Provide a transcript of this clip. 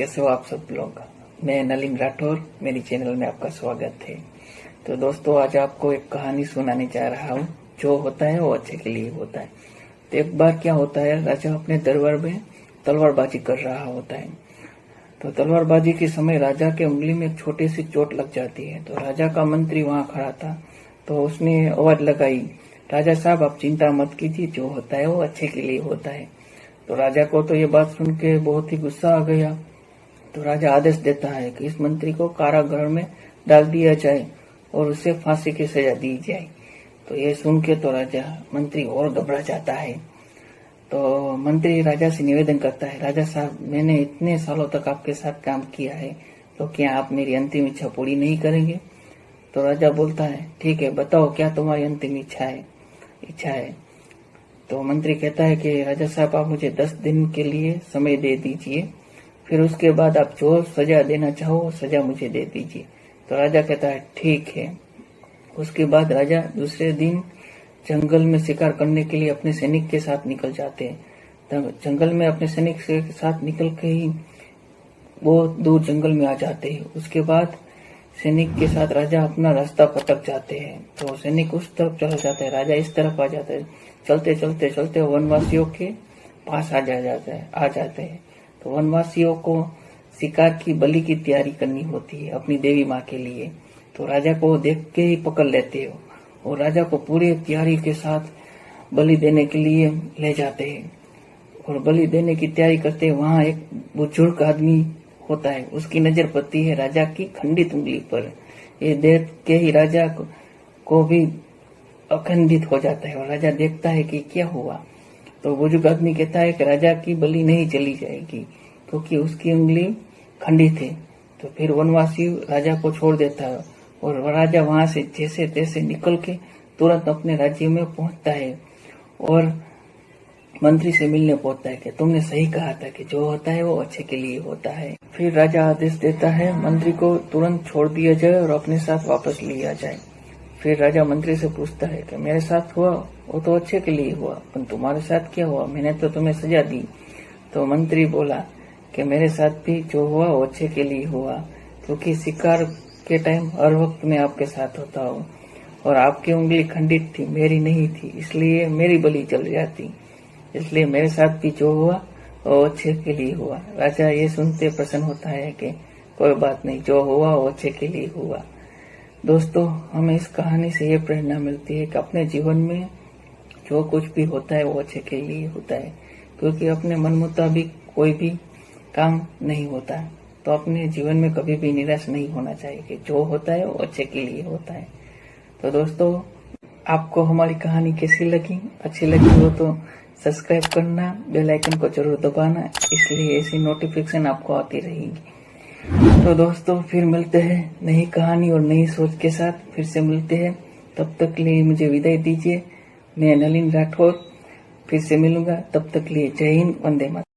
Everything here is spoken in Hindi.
कैसे हो आप सब लोग। मैं नलिन राठौर, मेरी चैनल में आपका स्वागत है। तो दोस्तों, आज आपको एक कहानी सुनाने जा रहा हूँ। जो होता है वो अच्छे के लिए होता है। तो एक बार क्या होता है, राजा अपने दरबार में तलवारबाजी कर रहा होता है। तो तलवारबाजी के समय राजा के उंगली में एक छोटी सी चोट लग जाती है। तो राजा का मंत्री वहां खड़ा था, तो उसने आवाज लगाई, राजा साहब आप चिंता मत कीजिए, जो होता है वो अच्छे के लिए होता है। तो राजा को तो ये बात सुन के बहुत ही गुस्सा आ गया। तो राजा आदेश देता है कि इस मंत्री को कारागृह में डाल दिया जाए और उसे फांसी की सजा दी जाए। तो ये सुन के तो राजा मंत्री और घबरा जाता है। तो मंत्री राजा से निवेदन करता है, राजा साहब मैंने इतने सालों तक आपके साथ काम किया है, तो क्या आप मेरी अंतिम इच्छा पूरी नहीं करेंगे। तो राजा बोलता है, ठीक है बताओ क्या तुम्हारी अंतिम इच्छा है। तो मंत्री कहता है कि राजा साहब आप मुझे 10 दिन के लिए समय दे दीजिए, फिर उसके बाद आप जो सजा देना चाहो सजा मुझे दे दीजिए। तो राजा कहता है ठीक है। उसके बाद राजा दूसरे दिन जंगल में शिकार करने के लिए अपने सैनिक के साथ निकल जाते हैं। जंगल में अपने सैनिक के साथ निकल के ही बहुत दूर जंगल में आ जाते हैं। उसके बाद सैनिक के साथ राजा अपना रास्ता भटक जाते हैं। तो सैनिक उस तरफ चला जाता है, राजा इस तरफ आ जाता है। चलते चलते चलते वनवासियों के पास आ जाते हैं। तो वनवासियों को शिकार की बलि की तैयारी करनी होती है अपनी देवी माँ के लिए। तो राजा को देख के ही पकड़ लेते हो और राजा को पूरी तैयारी के साथ बलि देने के लिए ले जाते हैं। और बलि देने की तैयारी करते हैं, वहां एक बुजुर्ग आदमी होता है, उसकी नजर पड़ती है राजा की खंडित उंगली पर। ये देख के ही राजा को भी अखंडित हो जाता है और राजा देखता है कि क्या हुआ। तो बुजुर्ग आदमी कहता है कि राजा की बलि नहीं चली जाएगी क्योंकि उसकी उंगली खंडित है। तो फिर वनवासी राजा को छोड़ देता है और राजा वहां से जैसे तैसे निकल के तुरंत अपने राज्य में पहुंचता है और मंत्री से मिलने पहुंचता है कि तुमने सही कहा था कि जो होता है वो अच्छे के लिए होता है। फिर राजा आदेश देता है मंत्री को तुरंत छोड़ दिया जाए और अपने साथ वापस लिया जाए। फिर राजा मंत्री से पूछता है कि मेरे साथ हुआ वो तो अच्छे के लिए हुआ, पर तुम्हारे साथ क्या हुआ, मैंने तो तुम्हें सजा दी। तो मंत्री बोला कि मेरे साथ भी जो हुआ वो अच्छे के लिए हुआ, क्योंकि शिकार के टाइम हर वक्त मैं आपके साथ होता हूँ और आपकी उंगली खंडित थी, मेरी नहीं थी, इसलिए मेरी बलि चल जाती, इसलिए मेरे साथ भी जो हुआ वो अच्छे के लिए हुआ। राजा ये सुनते प्रसन्न होता है कि कोई बात नहीं, जो हुआ वो अच्छे के लिए हुआ। दोस्तों, हमें इस कहानी से ये प्रेरणा मिलती है कि अपने जीवन में जो कुछ भी होता है वो अच्छे के लिए होता है, क्योंकि अपने मन मुताबिक कोई भी काम नहीं होता। तो अपने जीवन में कभी भी निराश नहीं होना चाहिए कि जो होता है वो अच्छे के लिए होता है। तो दोस्तों, आपको हमारी कहानी कैसी लगी? अच्छी लगी हो तो सब्सक्राइब करना, बेल आइकन को जरूर दबाना, इसलिए ऐसी नोटिफिकेशन आपको आती रहेगी। तो दोस्तों, फिर मिलते हैं नई कहानी और नई सोच के साथ, फिर से मिलते हैं। तब तक के लिए मुझे विदाई दीजिए। मैं नलिन राठौर फिर से मिलूंगा, तब तक के लिए जय हिंद, वंदे मातरम।